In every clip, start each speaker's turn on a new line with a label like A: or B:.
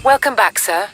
A: Welcome back, sir.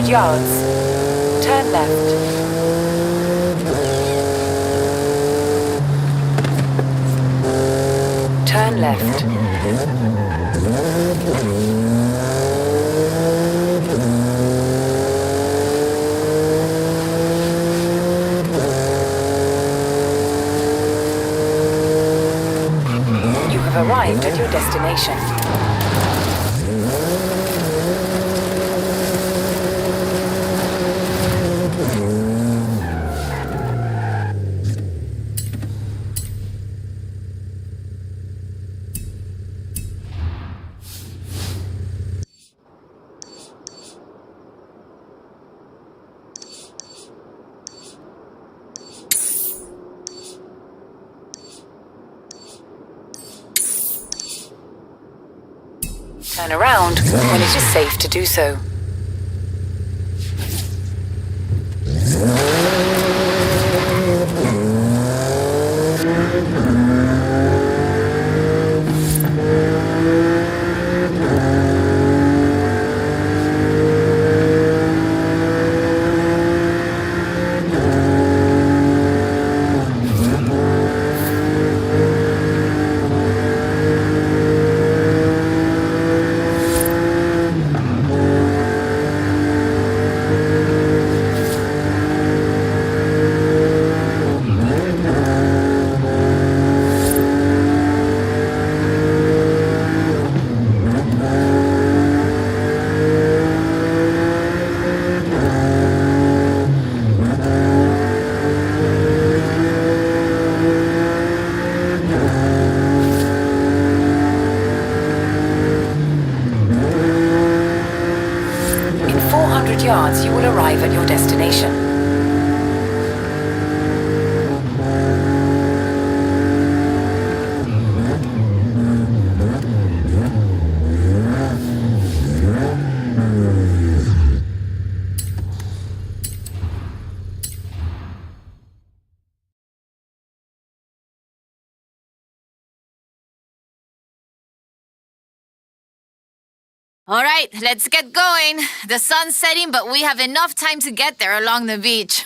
A: Yards. Turn left. Turn left. You have arrived at your destination. Turn around when it is safe to do so. Yards, you will arrive at your destination.
B: All right, let's get going. The sun's setting, but we have enough time to get there along the beach.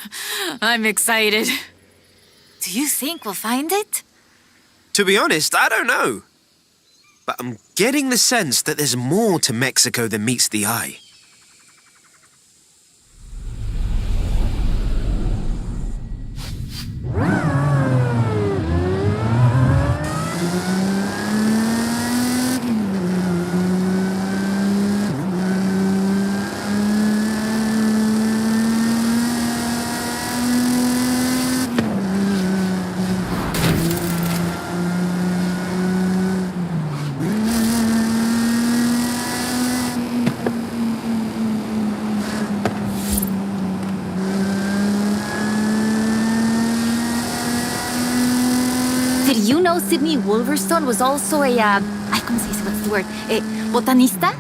B: I'm excited. Do you think we'll find it?
C: To be honest, I don't know. But I'm getting the sense that there's more to Mexico than meets the eye.
B: Did you know Sydney Wolverstone was also a, ¿cómo se dice? What's the word? A botanista?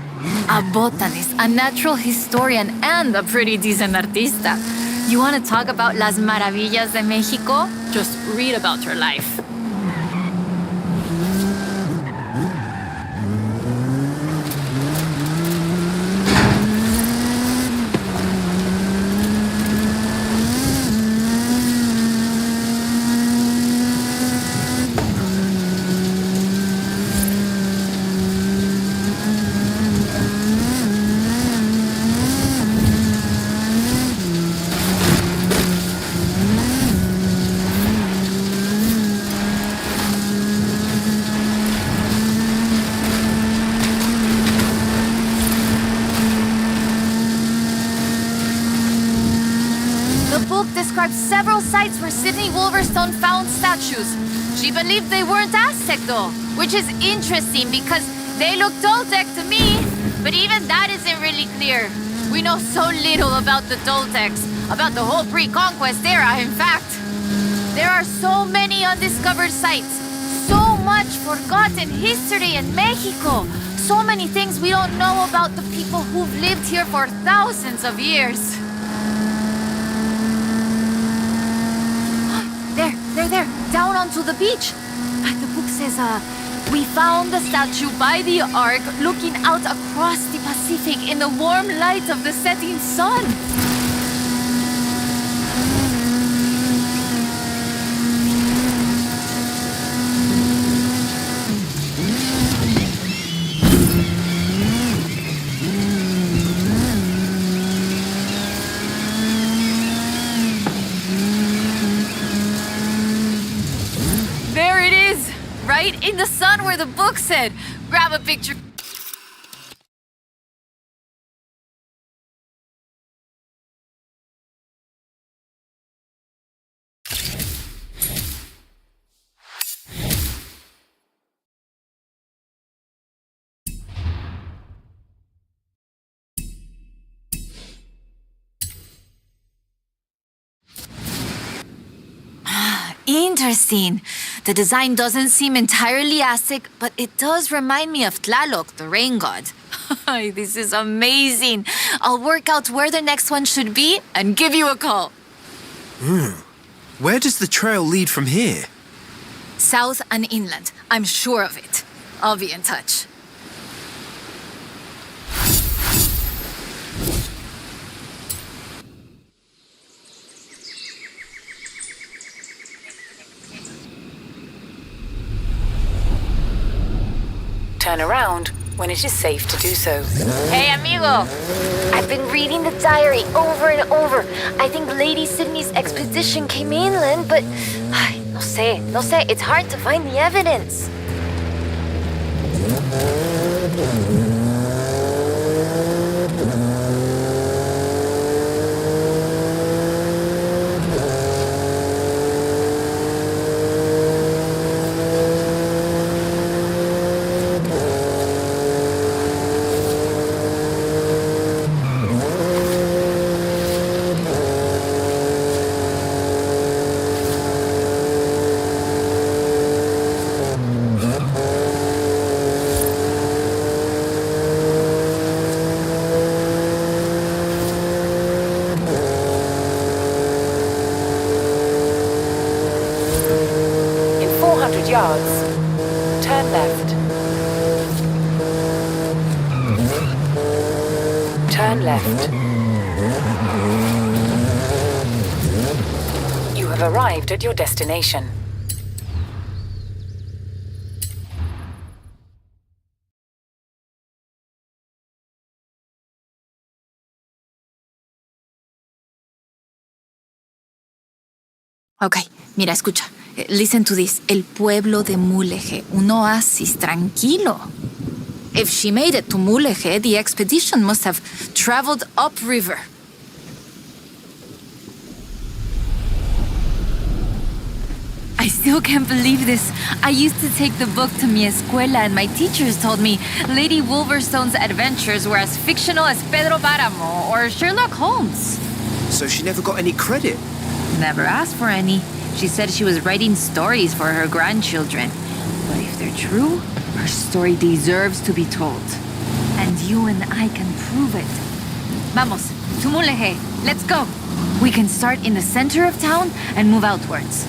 B: A botanist, a natural historian, and a pretty decent artista. You want to talk about Las Maravillas de Mexico? Just read about her life. Described several sites where Sydney Wolverstone found statues. She believed they weren't Aztec though, which is interesting because they look Toltec to me, but even that isn't really clear. We know so little about the Toltecs, about the whole pre-conquest era, in fact. There are so many undiscovered sites, so much forgotten history in Mexico, so many things we don't know about the people who've lived here for thousands of years. There, down onto the beach. The book says, we found the statue by the ark looking out across the Pacific in the warm light of the setting sun. Right in the sun where the book said. Grab a picture. Interesting. The design doesn't seem entirely Aztec, but it does remind me of Tlaloc, the rain god. This is amazing. I'll work out where the next one should be and give you a call.
C: Where does the trail lead from here?
B: South and inland. I'm sure of it. I'll be in touch.
A: Turn around when it is safe to do so.
B: Hey, amigo!
D: I've been reading the diary over and over. I think Lady Sydney's expedition came inland, but... no sé, it's hard to find the evidence.
A: Yards. Turn left. Turn left. You have arrived at your destination.
B: Ok, mira, escucha. Listen to this. El pueblo de Mulegé, un oasis tranquilo. If she made it to Mulegé, the expedition must have traveled upriver. I still can't believe this. I used to take the book to mi escuela and my teachers told me Lady Wolverstone's adventures were as fictional as Pedro Páramo or Sherlock Holmes.
C: So she never got any credit?
B: Never asked for any. She said she was writing stories for her grandchildren. But if they're true, her story deserves to be told. And you and I can prove it. Vamos, to Mulegé. Let's go. We can start in the center of town and move outwards.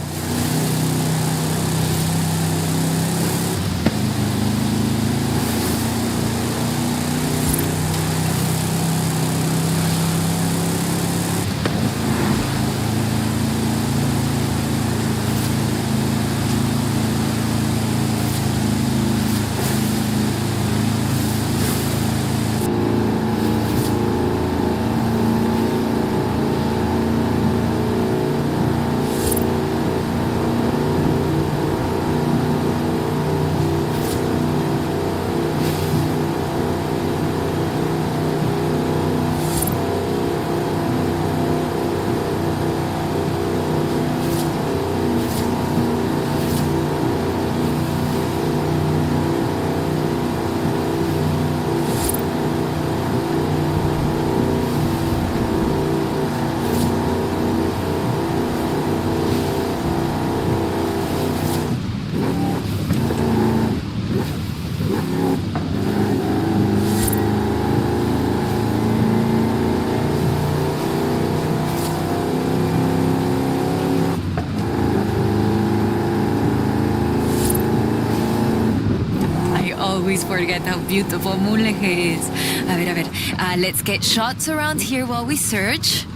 B: Always forget how beautiful Moonlake is. A ver. Let's get shots around here while we search.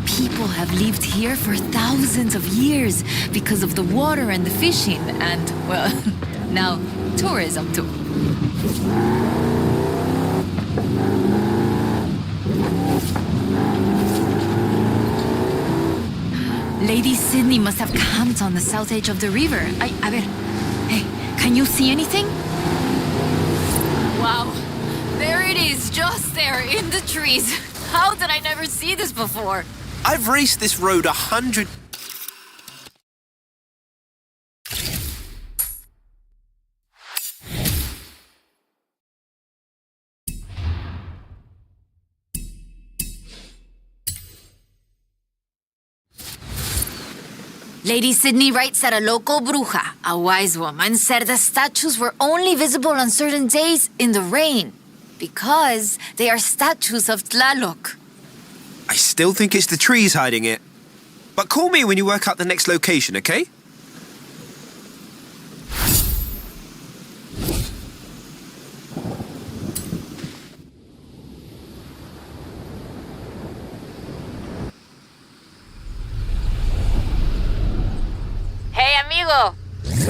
B: People have lived here for thousands of years because of the water and the fishing and, well, now tourism too. Lady Sydney must have camped on the south edge of the river. A ver. Hey, can you see anything? Wow, there it is, just there in the trees. How did I never see this before?
C: I've raced this road 100...
B: Lady Sydney writes that a local bruja, a wise woman, said the statues were only visible on certain days in the rain because they are statues of Tlaloc.
C: I still think it's the trees hiding it. But call me when you work out the next location, okay?
B: Hey, amigo.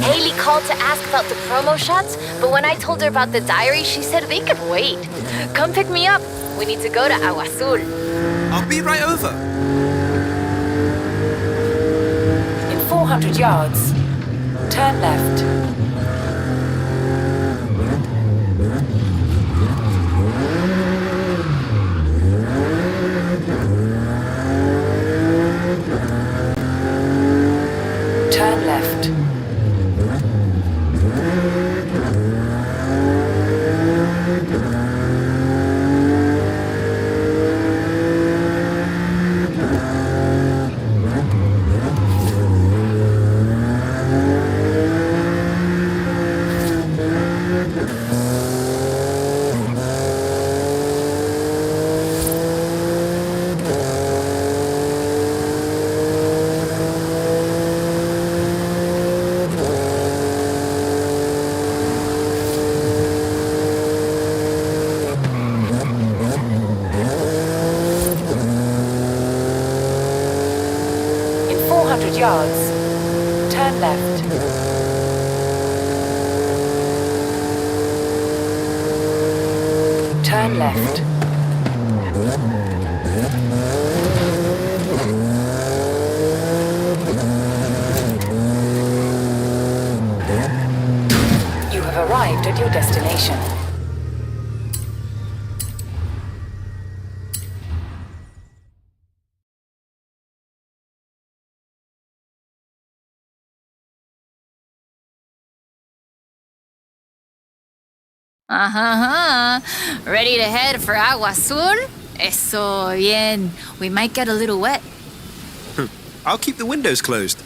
D: Haley called to ask about the promo shots, but when I told her about the diary, she said they could wait. Come pick me up. We need to go to Agua Azul.
C: I'll be right over.
A: In 400 yards, turn left. Turn left. Yards. Turn left. Turn left. You have arrived at your destination.
B: Ready to head for Agua Azul? Eso bien. We might get a little wet.
C: I'll keep the windows closed.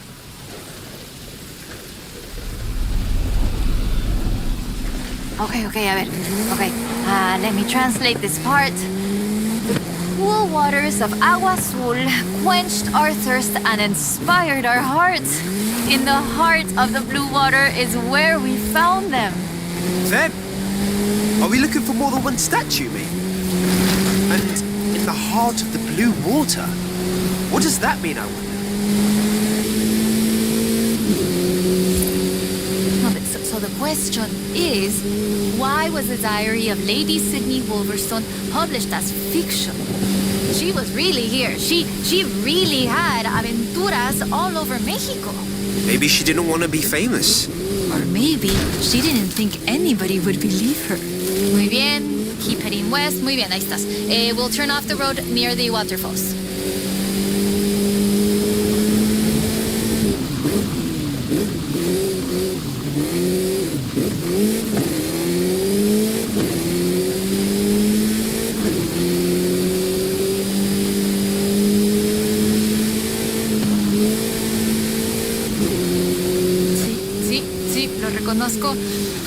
B: Okay, a ver. Okay, let me translate this part. cool waters of Agua Azul quenched our thirst and inspired our hearts. In the heart of the blue water is where we found them.
C: Them? Are we looking for more than one statue, mate? And in the heart of the blue water? What does that mean, I wonder?
B: No, but so the question is, why was the diary of Lady Sydney Wolverstone published as fiction? She was really here. She really had aventuras all over Mexico.
C: Maybe she didn't want to be famous.
B: Or maybe she didn't think anybody would believe her. Muy bien. Keep heading west. Muy bien, ahí estás. We'll turn off the road near the waterfalls.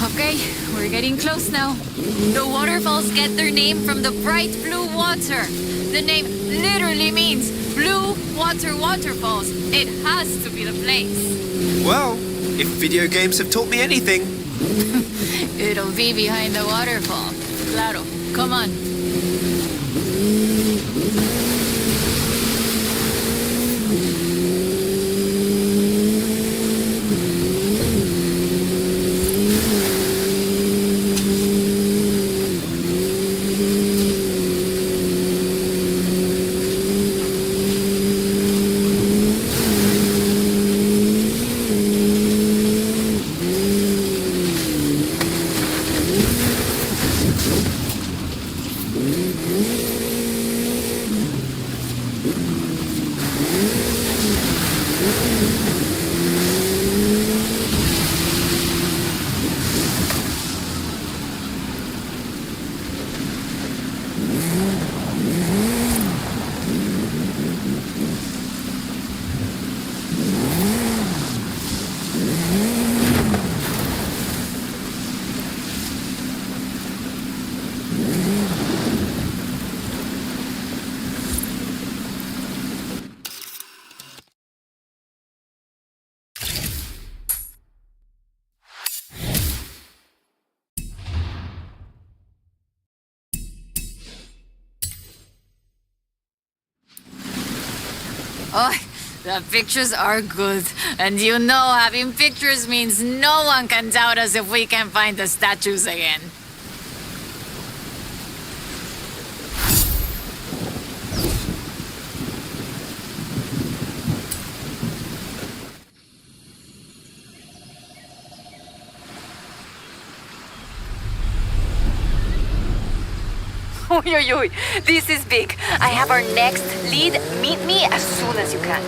B: Okay, we're getting close now. The waterfalls get their name from the bright blue water. The name literally means blue water waterfalls. It has to be the place.
C: Well, if video games have taught me anything.
B: It'll be behind the waterfall. Claro, come on. Oh, the pictures are good. And you know having pictures means no one can doubt us if we can find the statues again.
D: Oy, oy, oy. This is big. I have our next lead. Meet me as soon as you can.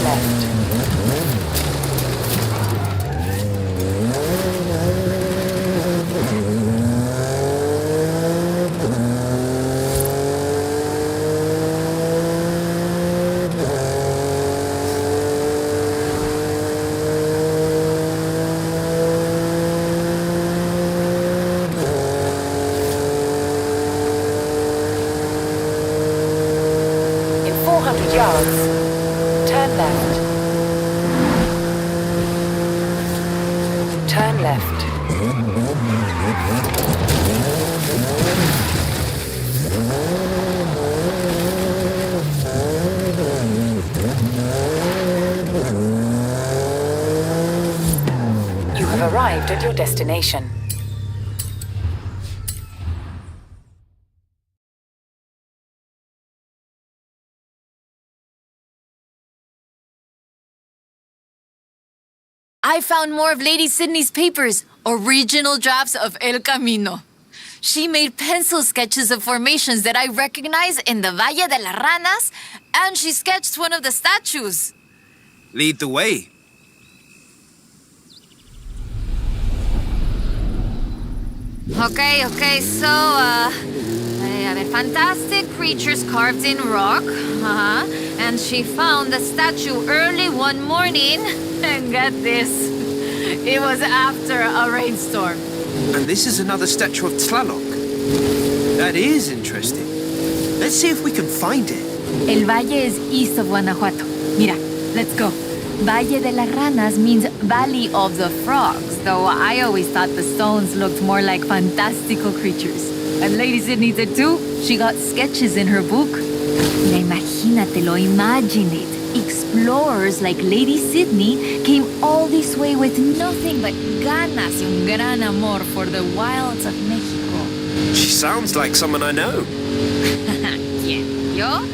A: left. In 400 yards, turn left. Turn left. You have arrived at your destination.
B: I found more of Lady Sydney's papers, original drafts of El Camino. She made pencil sketches of formations that I recognize in the Valle de las Ranas, and she sketched one of the statues.
C: Lead the way.
B: Okay, so, fantastic creatures carved in rock. And she found the statue early one morning. And get this, it was after a rainstorm.
C: And this is another statue of Tlaloc. That is interesting. Let's see if we can find it.
B: El Valle is east of Guanajuato. Mira, let's go. Valle de las Ranas means Valley of the Frogs, though I always thought the stones looked more like fantastical creatures. And Lady Sydney did too. She got sketches in her book. Mira, imagínatelo, imagine it. Explorers like Lady Sydney came all this way with nothing but ganas y un gran amor for the wilds of Mexico.
C: She sounds like someone I know.
B: Yeah, yo?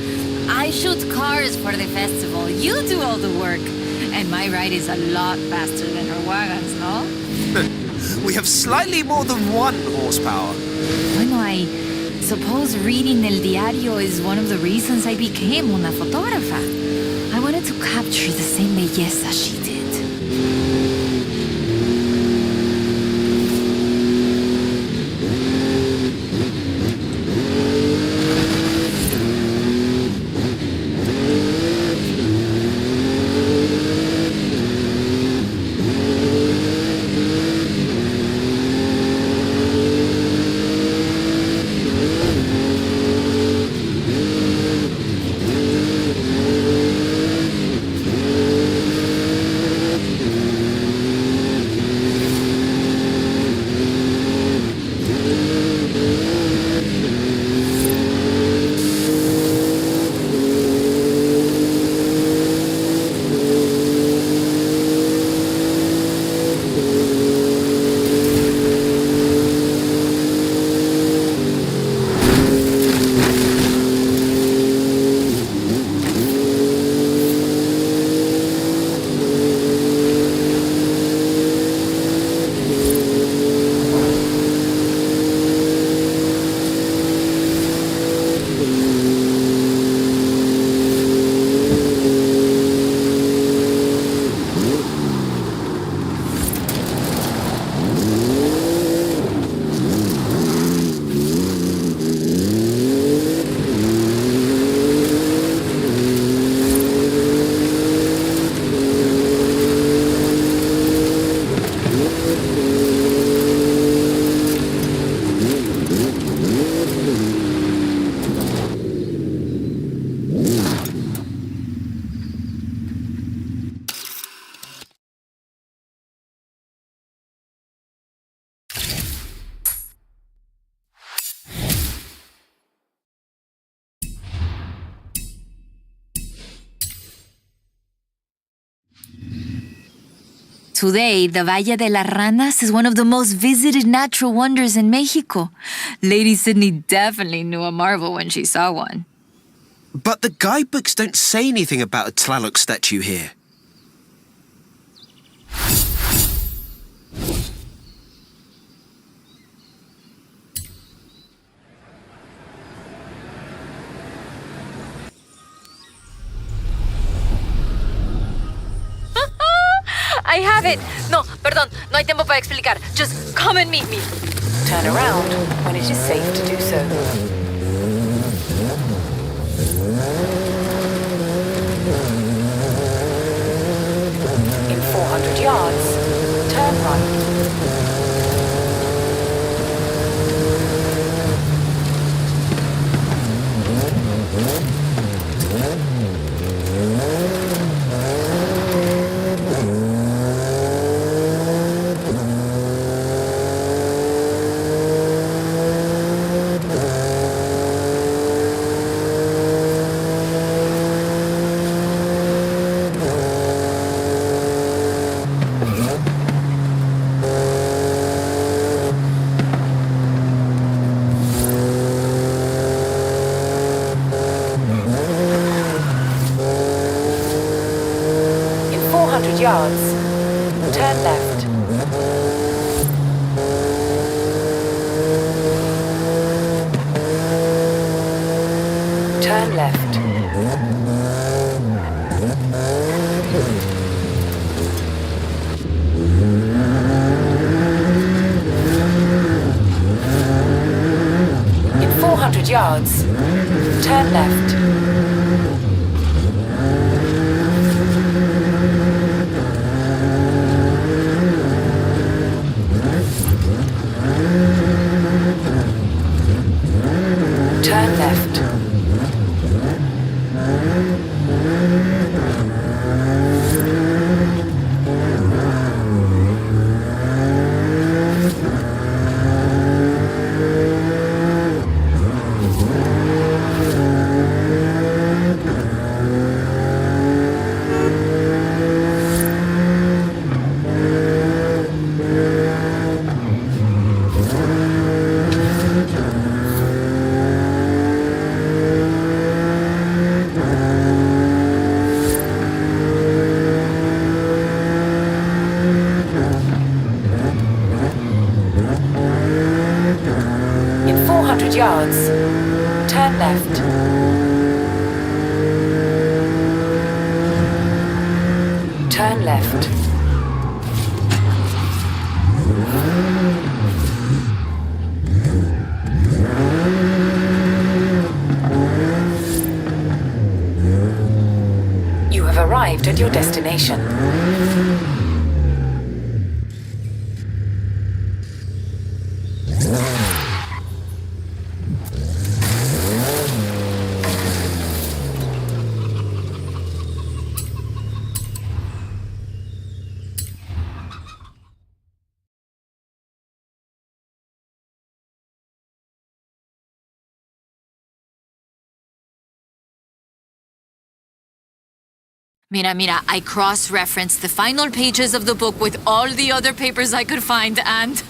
B: I shoot cars for the festival. You do all the work. And my ride is a lot faster than her wagons, no?
C: We have slightly more than 1 horsepower.
B: Bueno, I suppose reading El Diario is one of the reasons I became una fotógrafa. I wanted to capture the same belleza she did. Today, the Valle de las Ranas is one of the most visited natural wonders in Mexico. Lady Sydney definitely knew a marvel when she saw one.
C: But the guidebooks don't say anything about a Tlaloc statue here.
B: I have it. No, perdón, no hay tiempo para explicar. Just come and meet me.
A: Turn around when it is safe to do so. In 400 yards, turn right. In 400 yards, turn left. Turn left. In 400 yards, turn left. Turn left. In 400 yards, turn left. Turn left. You have arrived at your destination.
B: Mira, I cross-referenced the final pages of the book with all the other papers I could find, and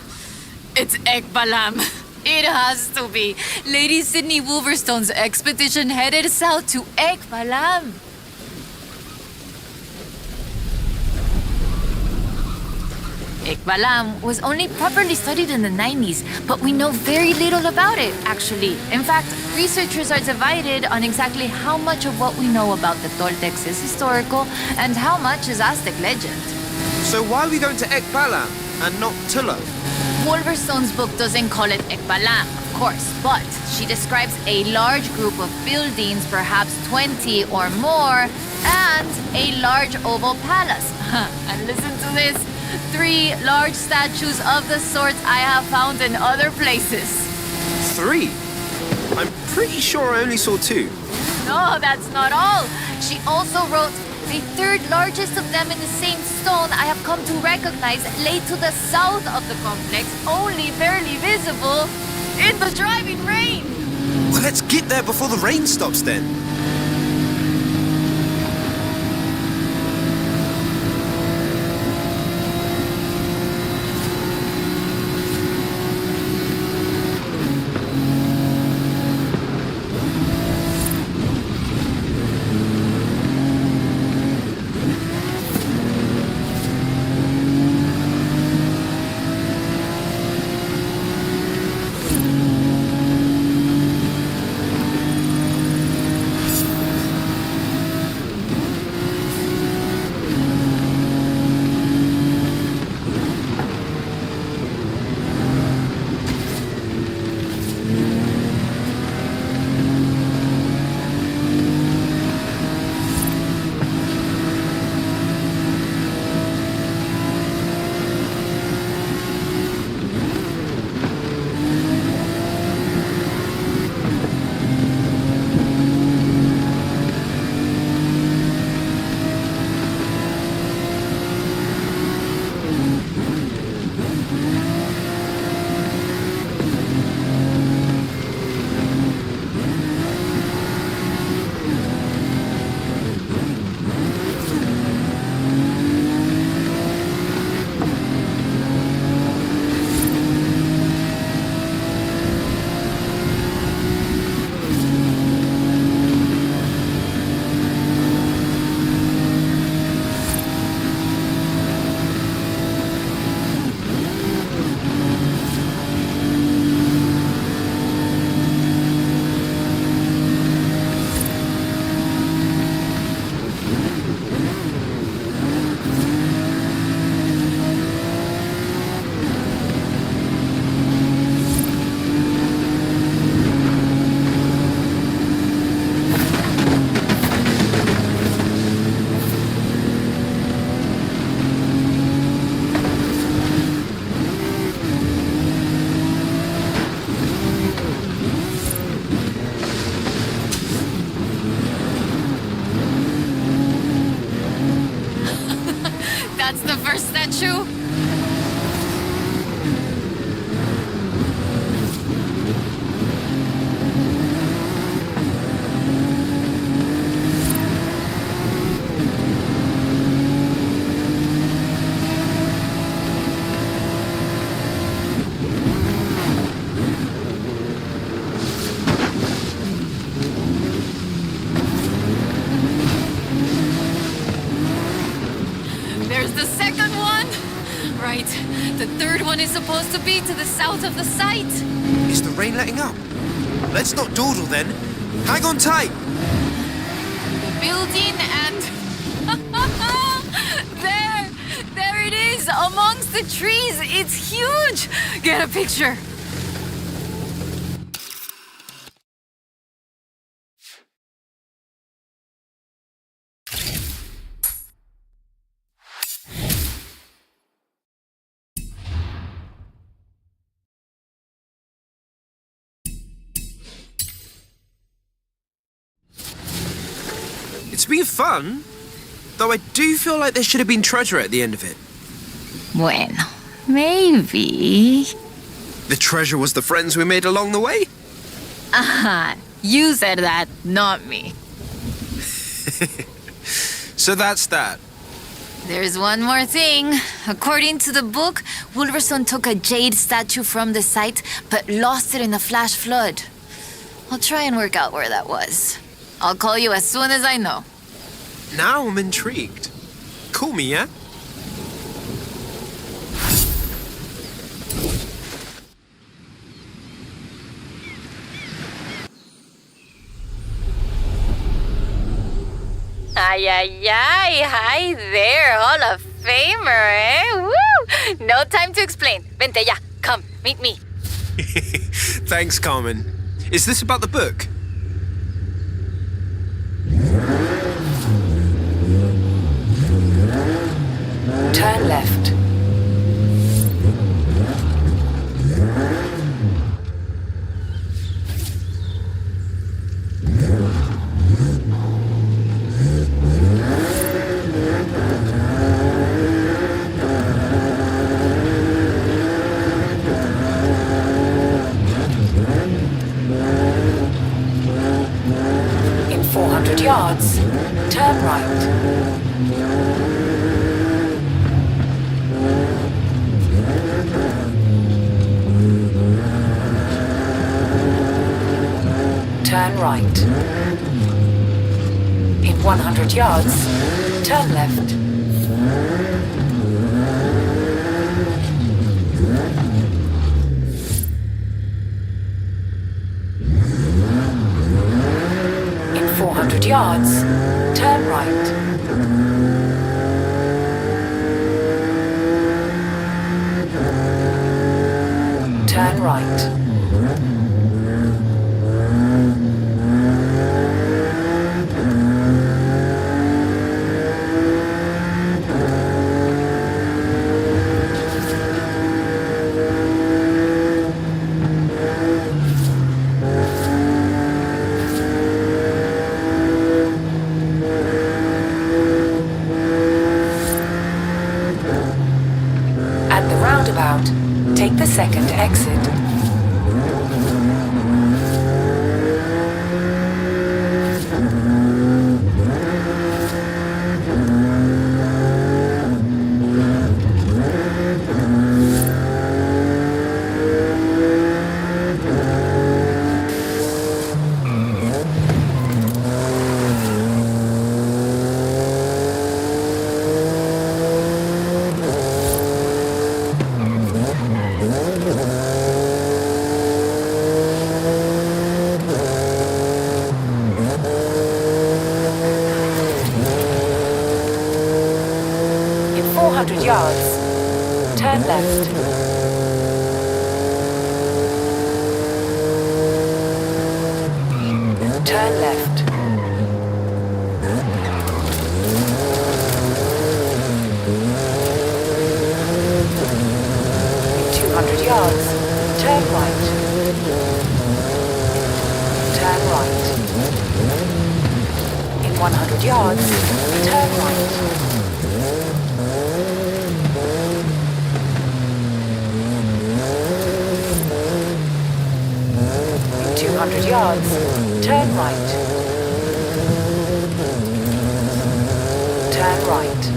B: it's Ekbalam. It has to be. Lady Sydney Wolverstone's expedition headed south to Ekbalam. Ekbalam was only properly studied in the 90s, but we know very little about it, actually. In fact, researchers are divided on exactly how much of what we know about the Toltecs is historical and how much is Aztec legend.
C: So why are we going to Ekbalam and not Tula?
B: Wolverstone's book doesn't call it Ekbalam, of course, but she describes a large group of buildings, perhaps 20 or more, and a large oval palace. And listen to this. 3 large statues of the sorts I have found in other places.
C: 3? I'm pretty sure I only saw 2.
B: No, that's not all. She also wrote, the 3rd largest of them in the same stone I have come to recognize lay to the south of the complex, only barely visible in the driving rain.
C: Well, let's get there before the rain stops then.
B: That's the first statue? There's the second one! Right. The third one is supposed to be to the south of the site.
C: Is the rain letting up? Let's not dawdle then. Hang on tight.
B: Building and... There it is, amongst the trees. It's huge. Get a picture.
C: It's been fun, though I do feel like there should have been treasure at the end of it.
B: Bueno, maybe.
C: The treasure was the friends we made along the way?
B: Aha, you said that, not me.
C: So that's that.
B: There's one more thing. According to the book, Wolverstone took a jade statue from the site, but lost it in a flash flood. I'll try and work out where that was. I'll call you as soon as I know.
C: Now I'm intrigued. Call me, yeah?
B: Ay, ay, ay. Hi there, Hall of Famer, eh? Woo! No time to explain. Vente ya. Come, meet me.
C: Thanks, Carmen. Is this about the book?
A: Turn left. In 400 yards, turn right. Turn right. In 100 yards, turn left. In 400 yards, turn right. Turn right. At the roundabout, take the second exit. In 400 yards, turn left. Turn left. In 200 yards, turn right. Turn right. In 100 yards, turn right. once. Turn right. Turn right.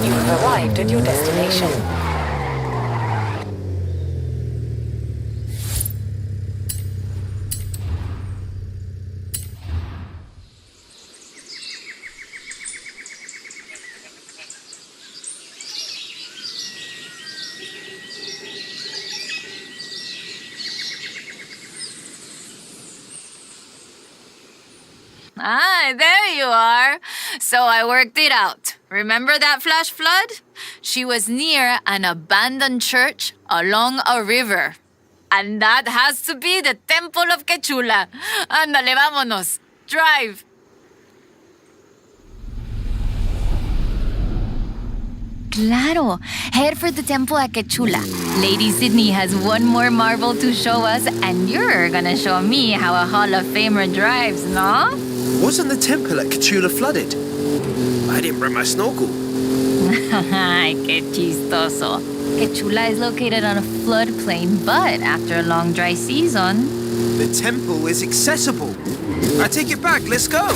A: You have arrived at your destination.
B: Ah, there you are. So I worked it out. Remember that flash flood? She was near an abandoned church along a river. And that has to be the Temple of Quechula. Ándale, vámonos. Drive. Claro. Head for the temple at Quechula. Lady Sydney has one more marvel to show us, and you're gonna show me how a Hall of Famer drives, no?
C: Wasn't the temple at Quechula flooded? I didn't bring my snorkel.
B: Ay, qué chistoso. Quechula is located on a floodplain, but after a long dry season...
C: The temple is accessible. I take it back, let's go.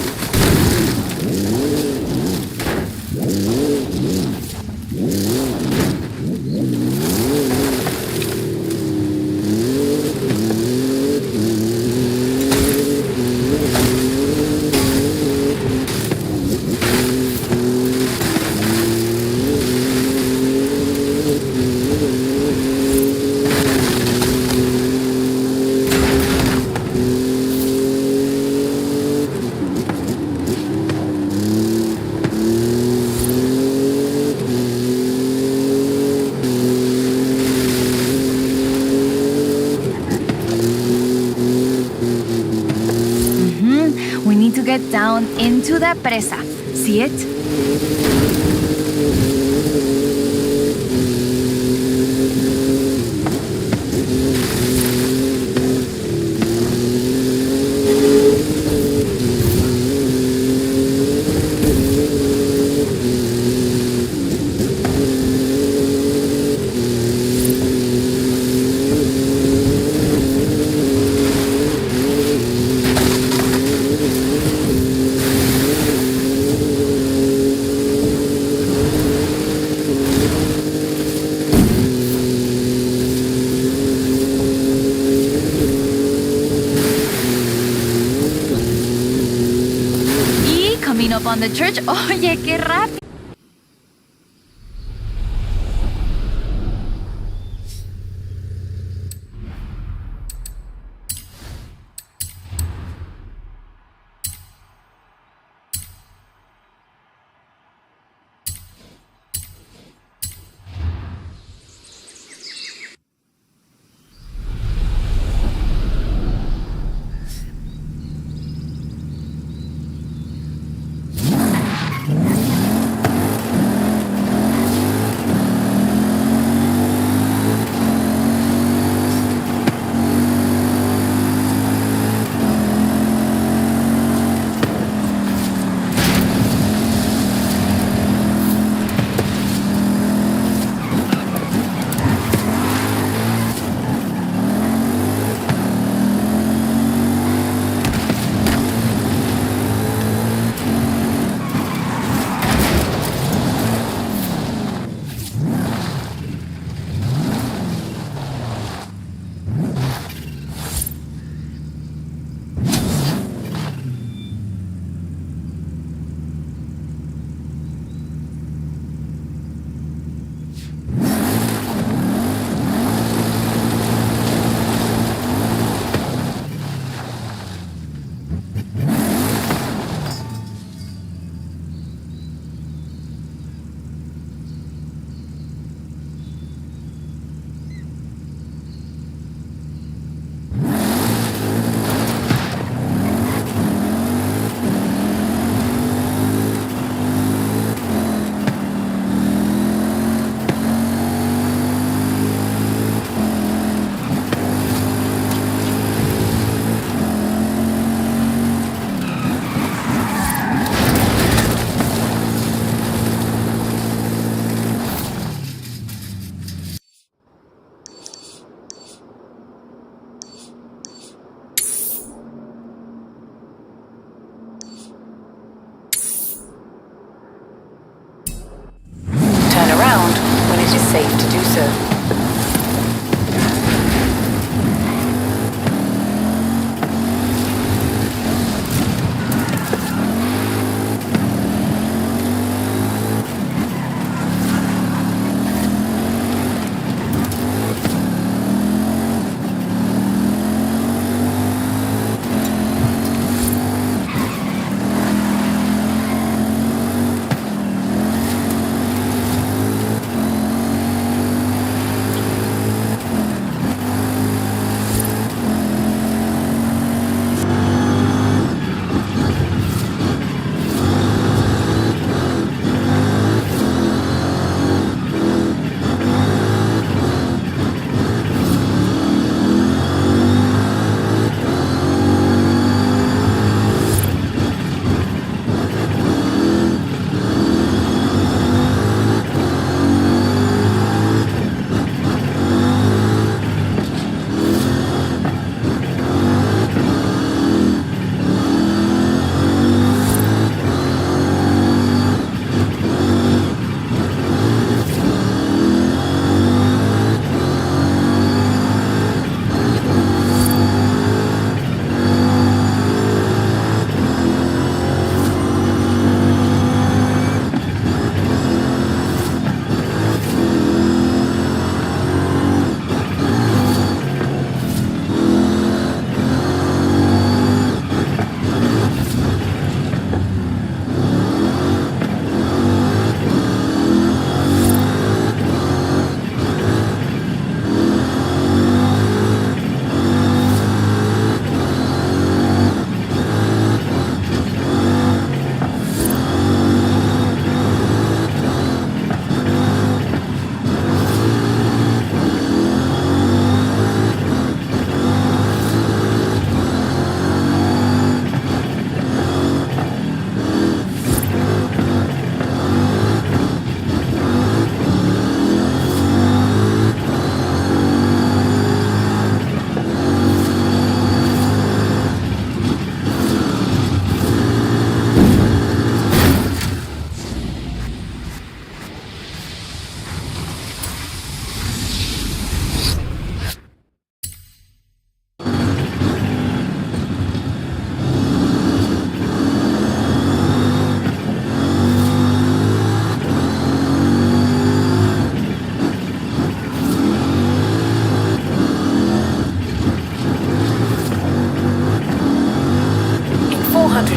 B: We need to get down into that presa. See it? Coming up on the church. Oye, qué rápido.
A: it is safe to do so.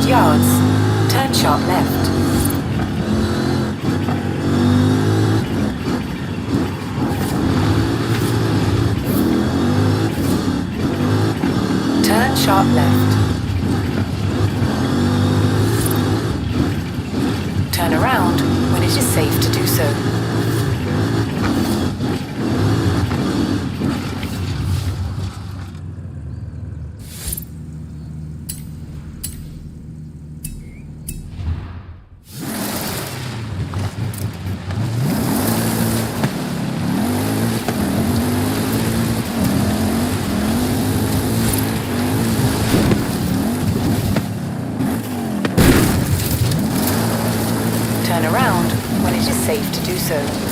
A: Yards, turn sharp left. Turn sharp left. Turn around when it is safe to do so. Turn around when it is safe to do so.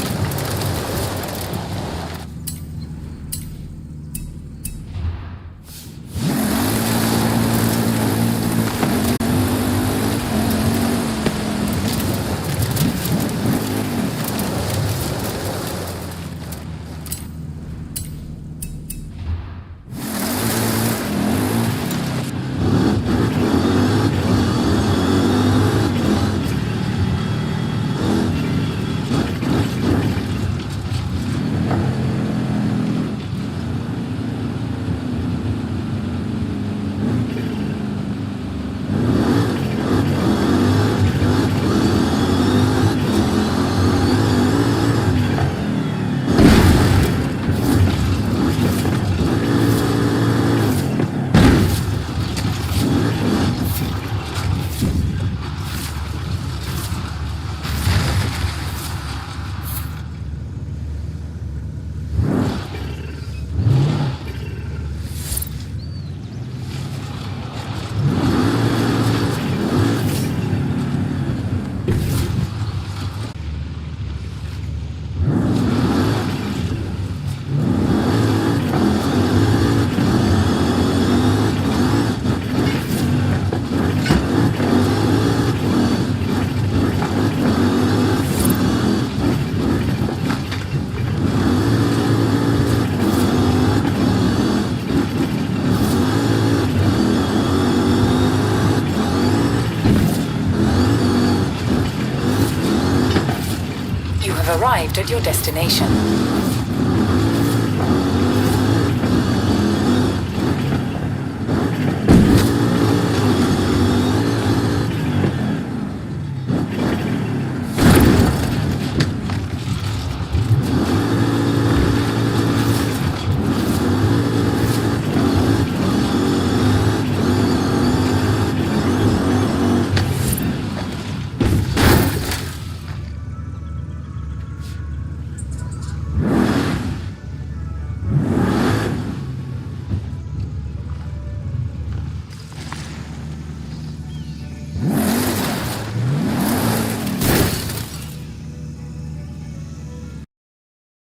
A: arrived at your destination.